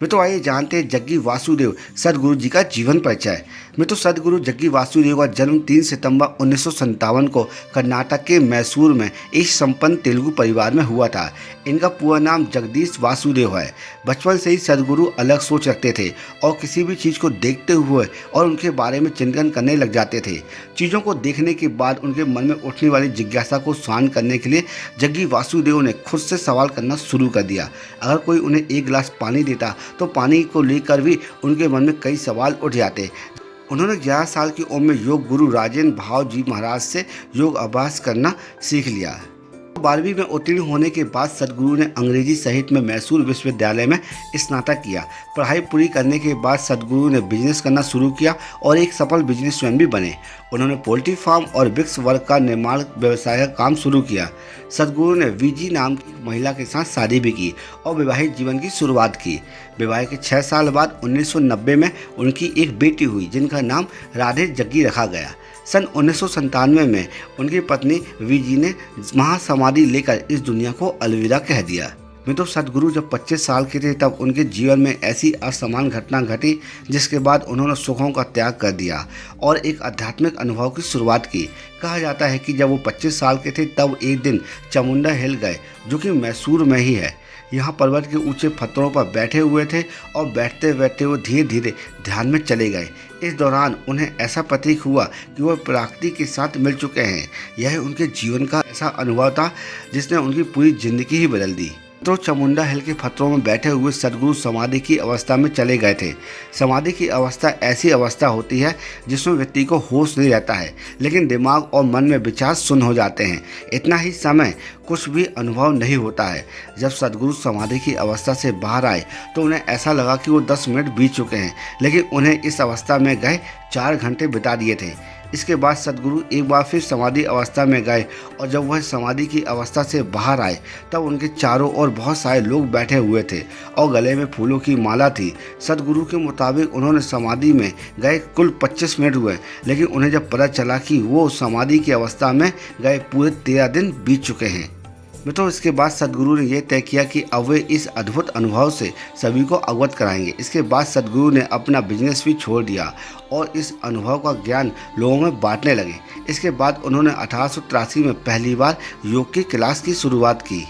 मित्रों आइए जानते हैं जग्गी वासुदेव सदगुरु जी का जीवन परिचय। मित्रों सदगुरु जग्गी वासुदेव का जन्म 3 सितंबर 1957 को कर्नाटक के मैसूर में एक संपन्न तेलुगु परिवार में हुआ था। इनका पूरा नाम जगदीश वासुदेव है। बचपन से ही सदगुरु अलग सोच रखते थे और किसी भी चीज़ को देखते हुए और उनके बारे में चिंतन करने लग जाते थे। चीज़ों को देखने के बाद उनके मन में उठने वाली जिज्ञासा को शांत करने के लिए जग्गी वासुदेव ने खुद से सवाल करना शुरू कर दिया। अगर कोई उन्हें एक गिलास पानी देता तो पानी को लेकर भी उनके मन में कई सवाल उठ जाते। उन्होंने 11 साल की उम्र में योग गुरु राजेंद्र भाव जी महाराज से योग अभ्यास करना सीख लिया। 12वीं में उत्तीर्ण होने के बाद सदगुरु ने अंग्रेजी साहित्य में मैसूर विश्वविद्यालय में स्नातक किया। पढ़ाई पूरी करने के बाद सदगुरु ने बिजनेस करना शुरू किया और एक सफल बिजनेसमैन भी बने। उन्होंने पोल्ट्री फार्म और वृक्ष वर्ग का निर्माण व्यवसाय का काम शुरू किया। सदगुरु ने वीजी नाम की महिला के साथ शादी भी की और वैवाहिक जीवन की शुरुआत की। विवाह के 6 साल बाद 1990 में उनकी एक बेटी हुई जिनका नाम राधे जग्गी रखा गया। सन 1997 में उनकी पत्नी वीजी ने महासमाधि लेकर इस दुनिया को अलविदा कह दिया। मित्रों सदगुरु जब 25 साल के थे तब उनके जीवन में ऐसी असामान्य घटना घटी जिसके बाद उन्होंने सुखों का त्याग कर दिया और एक आध्यात्मिक अनुभव की शुरुआत की। कहा जाता है कि जब वो 25 साल के थे तब एक दिन चामुंडा हिल गए जो कि मैसूर में ही है। यहाँ पर्वत के ऊंचे पत्थरों पर बैठे हुए थे और बैठते बैठते वो धीरे धीरे ध्यान में चले गए। इस दौरान उन्हें ऐसा प्रतीक हुआ कि वह प्रकृति के साथ मिल चुके हैं। यह उनके जीवन का ऐसा अनुभव था जिसने उनकी पूरी जिंदगी ही बदल दी। तो चामुंडा हिल के पत्थरों में बैठे हुए सदगुरु समाधि की अवस्था में चले गए थे। समाधि की अवस्था ऐसी अवस्था होती है जिसमें व्यक्ति को होश नहीं रहता है लेकिन दिमाग और मन में विचार शून्य हो जाते हैं। इतना ही समय कुछ भी अनुभव नहीं होता है। जब सदगुरु समाधि की अवस्था से बाहर आए तो उन्हें ऐसा लगा कि वो 10 मिनट बीत चुके हैं लेकिन उन्हें इस अवस्था में गए 4 घंटे बिता दिए थे। इसके बाद सदगुरु एक बार फिर समाधि अवस्था में गए और जब वह समाधि की अवस्था से बाहर आए तब उनके चारों ओर बहुत सारे लोग बैठे हुए थे और गले में फूलों की माला थी। सदगुरु के मुताबिक उन्होंने समाधि में गए कुल 25 मिनट हुए लेकिन उन्हें जब पता चला कि वो समाधि की अवस्था में गए पूरे 13 दिन बीत चुके हैं। मित्रों इसके बाद सदगुरु ने यह तय किया कि अब वे इस अद्भुत अनुभव से सभी को अवगत कराएंगे। इसके बाद सदगुरु ने अपना बिजनेस भी छोड़ दिया और इस अनुभव का ज्ञान लोगों में बांटने लगे। इसके बाद उन्होंने 1883 में पहली बार योग की क्लास की शुरुआत की।